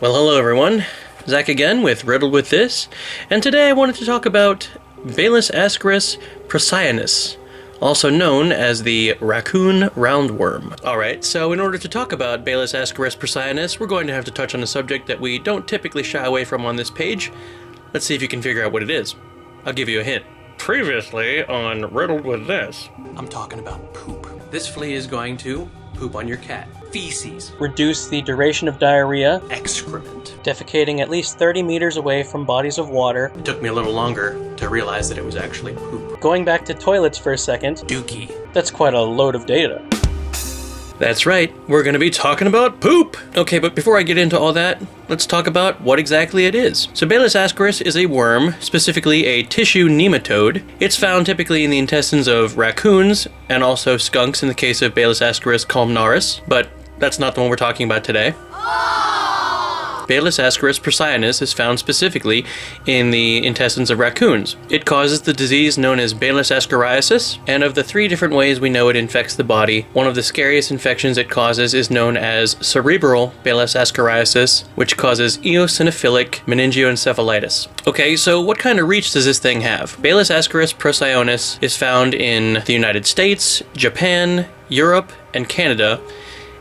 Well, hello everyone. Zach again with Riddled With This, and today I wanted to talk about Baylisascaris procyonis, also known as the Raccoon Roundworm. Alright, so in order to talk about Baylisascaris procyonis, we're going to have to touch on a subject that we don't typically shy away from on this page. Let's see if you can figure out what it is. I'll give you a hint. Previously on Riddled With This, I'm talking about poop. This flea is going to poop on your cat. Feces. Reduce the duration of diarrhea. Excrement. Defecating at least 30 meters away from bodies of water. It took me a little longer to realize that it was actually poop. Going back to toilets for a second. Dookie. That's quite a load of data. That's right, we're going to be talking about poop! Okay, but before I get into all that, let's talk about what exactly it is. So Baylisascaris is a worm, specifically a tissue nematode. It's found typically in the intestines of raccoons, and also skunks in the case of Baylisascaris columnaris, but that's not the one we're talking about today. Baylisascaris procyonis is found specifically in the intestines of raccoons. It causes the disease known as Baylisascariasis, and of the 3 different ways we know it infects the body, one of the scariest infections it causes is known as cerebral Baylisascariasis, which causes eosinophilic meningioencephalitis. Okay, so what kind of reach does this thing have? Baylisascaris procyonis is found in the United States, Japan, Europe, and Canada,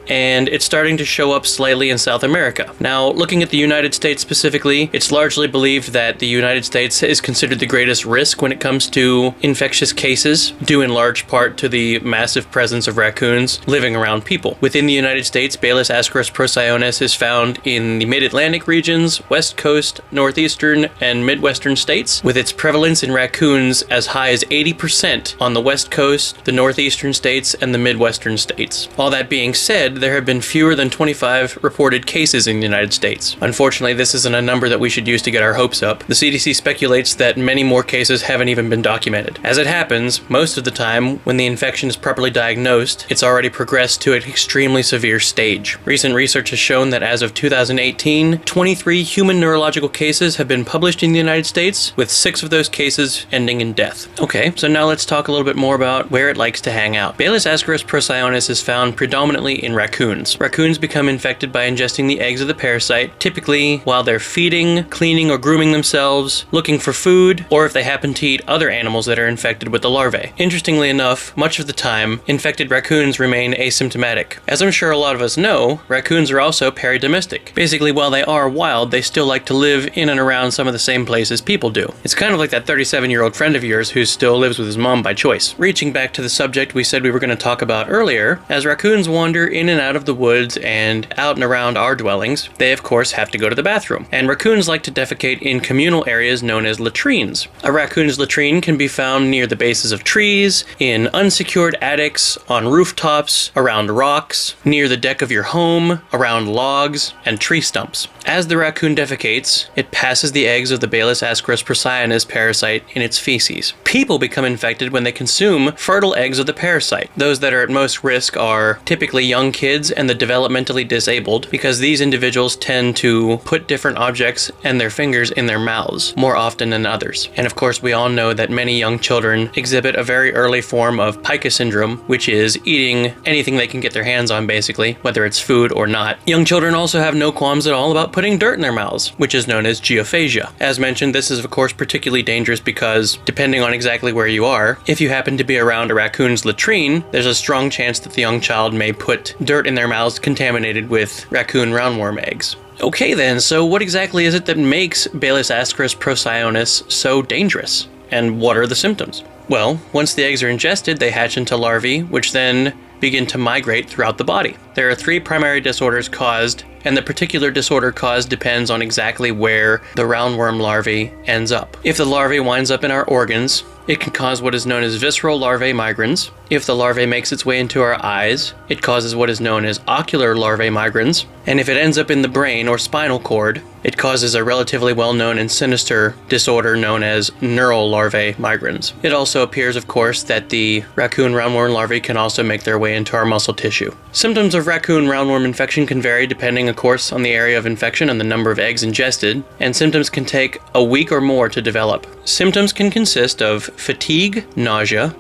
and it's starting to show up slightly in South America. Now, looking at the United States specifically, it's largely believed that the United States is considered the greatest risk when it comes to infectious cases, due in large part to the massive presence of raccoons living around people. Within the United States, Baylisascaris procyonis is found in the mid-Atlantic regions, West Coast, Northeastern, and Midwestern states, with its prevalence in raccoons as high as 80% on the West Coast, the Northeastern states, and the Midwestern states. All that being said, there have been fewer than 25 reported cases in the United States. Unfortunately, this isn't a number that we should use to get our hopes up. The CDC speculates that many more cases haven't even been documented. As it happens, most of the time, when the infection is properly diagnosed, it's already progressed to an extremely severe stage. Recent research has shown that as of 2018, 23 human neurological cases have been published in the United States, with 6 of those cases ending in death. Okay, so now let's talk a little bit more about where it likes to hang out. Baylisascaris procyonis is found predominantly in raccoons. Raccoons become infected by ingesting the eggs of the parasite, typically while they're feeding, cleaning, or grooming themselves, looking for food, or if they happen to eat other animals that are infected with the larvae. Interestingly enough, much of the time, infected raccoons remain asymptomatic. As I'm sure a lot of us know, raccoons are also peridomestic. Basically, while they are wild, they still like to live in and around some of the same places people do. It's kind of like that 37-year-old friend of yours who still lives with his mom by choice. Reaching back to the subject we said we were going to talk about earlier, as raccoons wander in and out of the woods and out and around our dwellings, they of course have to go to the bathroom. And raccoons like to defecate in communal areas known as latrines. A raccoon's latrine can be found near the bases of trees, in unsecured attics, on rooftops, around rocks, near the deck of your home, around logs, and tree stumps. As the raccoon defecates, it passes the eggs of the Baylisascaris procyonis parasite in its feces. People become infected when they consume fertile eggs of the parasite. Those that are at most risk are typically young kids and the developmentally disabled, because these individuals tend to put different objects and their fingers in their mouths more often than others. And of course, we all know that many young children exhibit a very early form of pica syndrome, which is eating anything they can get their hands on, basically, whether it's food or not. Young children also have no qualms at all about putting dirt in their mouths, which is known as geophagia. As mentioned, this is of course particularly dangerous because, depending on exactly where you are, if you happen to be around a raccoon's latrine, there's a strong chance that the young child may put dirt in their mouths contaminated with raccoon roundworm eggs. Okay then, so what exactly is it that makes Baylisascaris procyonis so dangerous? And what are the symptoms? Well, once the eggs are ingested, they hatch into larvae, which then begin to migrate throughout the body. There are 3 primary disorders caused, and the particular disorder caused depends on exactly where the roundworm larvae ends up. If the larvae winds up in our organs, it can cause what is known as visceral larvae migrans. If the larvae makes its way into our eyes, it causes what is known as ocular larvae migrans. And if it ends up in the brain or spinal cord, it causes a relatively well-known and sinister disorder known as neural larvae migrans. It also appears, of course, that the raccoon roundworm larvae can also make their way into our muscle tissue. Symptoms of raccoon roundworm infection can vary depending, of course, on the area of infection and the number of eggs ingested, and symptoms can take a week or more to develop. Symptoms can consist of fatigue, nausea,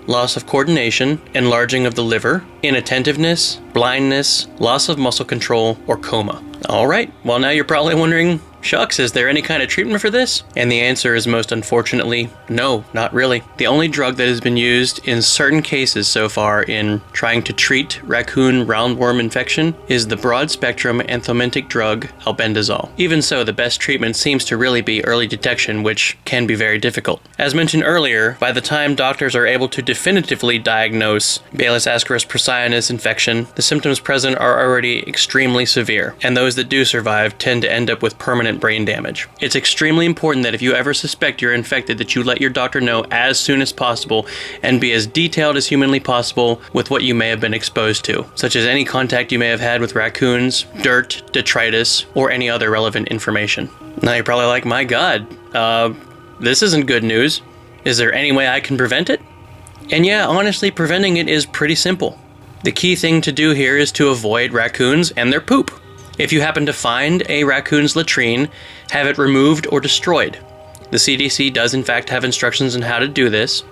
loss of coordination, enlarging of the liver, inattentiveness, blindness, loss of muscle control, or coma. Alright, well now you're probably wondering, shucks, is there any kind of treatment for this? And the answer is most unfortunately, no, not really. The only drug that has been used in certain cases so far in trying to treat raccoon roundworm infection is the broad-spectrum anthelmintic drug albendazole. Even so, the best treatment seems to really be early detection, which can be very difficult. As mentioned earlier, by the time doctors are able to definitively diagnose Baylisascaris procyonis infection, the symptoms present are already extremely severe, and those that do survive tend to end up with permanent brain damage. It's extremely important that if you ever suspect you're infected that you let your doctor know as soon as possible and be as detailed as humanly possible with what you may have been exposed to, such as any contact you may have had with raccoons, dirt, detritus, or any other relevant information. Now you're probably like, my god, this isn't good news. Is there any way I can prevent it? And yeah, honestly, preventing it is pretty simple. The key thing to do here is to avoid raccoons and their poop. If you happen to find a raccoon's latrine, have it removed or destroyed. The CDC does in fact have instructions on how to do this.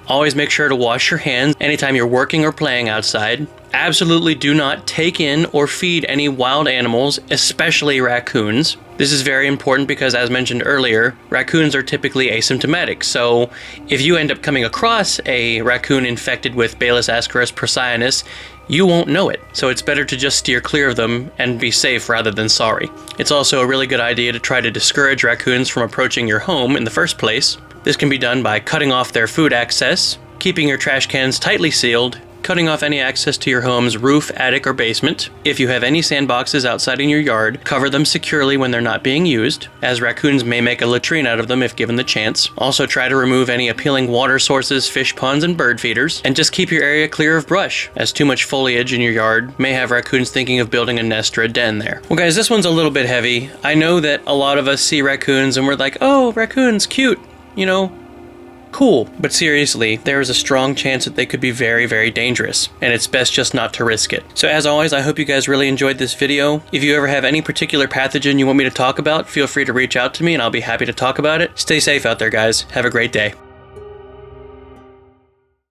Always make sure to wash your hands anytime you're working or playing outside. Absolutely do not take in or feed any wild animals, especially raccoons. This is very important because, as mentioned earlier, raccoons are typically asymptomatic, so if you end up coming across a raccoon infected with Baylisascaris procyonis, you won't know it, so it's better to just steer clear of them and be safe rather than sorry. It's also a really good idea to try to discourage raccoons from approaching your home in the first place. This can be done by cutting off their food access, keeping your trash cans tightly sealed, cutting off any access to your home's roof, attic, or basement. If you have any sandboxes outside in your yard, cover them securely when they're not being used, as raccoons may make a latrine out of them if given the chance. Also try to remove any appealing water sources, fish ponds, and bird feeders, and just keep your area clear of brush, as too much foliage in your yard may have raccoons thinking of building a nest or a den there. Well guys, this one's a little bit heavy. I know that a lot of us see raccoons and we're like, oh, raccoons, cute, you know, cool. But seriously, there is a strong chance that they could be very, very dangerous, and it's best just not to risk it. So as always, I hope you guys really enjoyed this video. If you ever have any particular pathogen you want me to talk about, feel free to reach out to me and I'll be happy to talk about it. Stay safe out there, guys. Have a great day.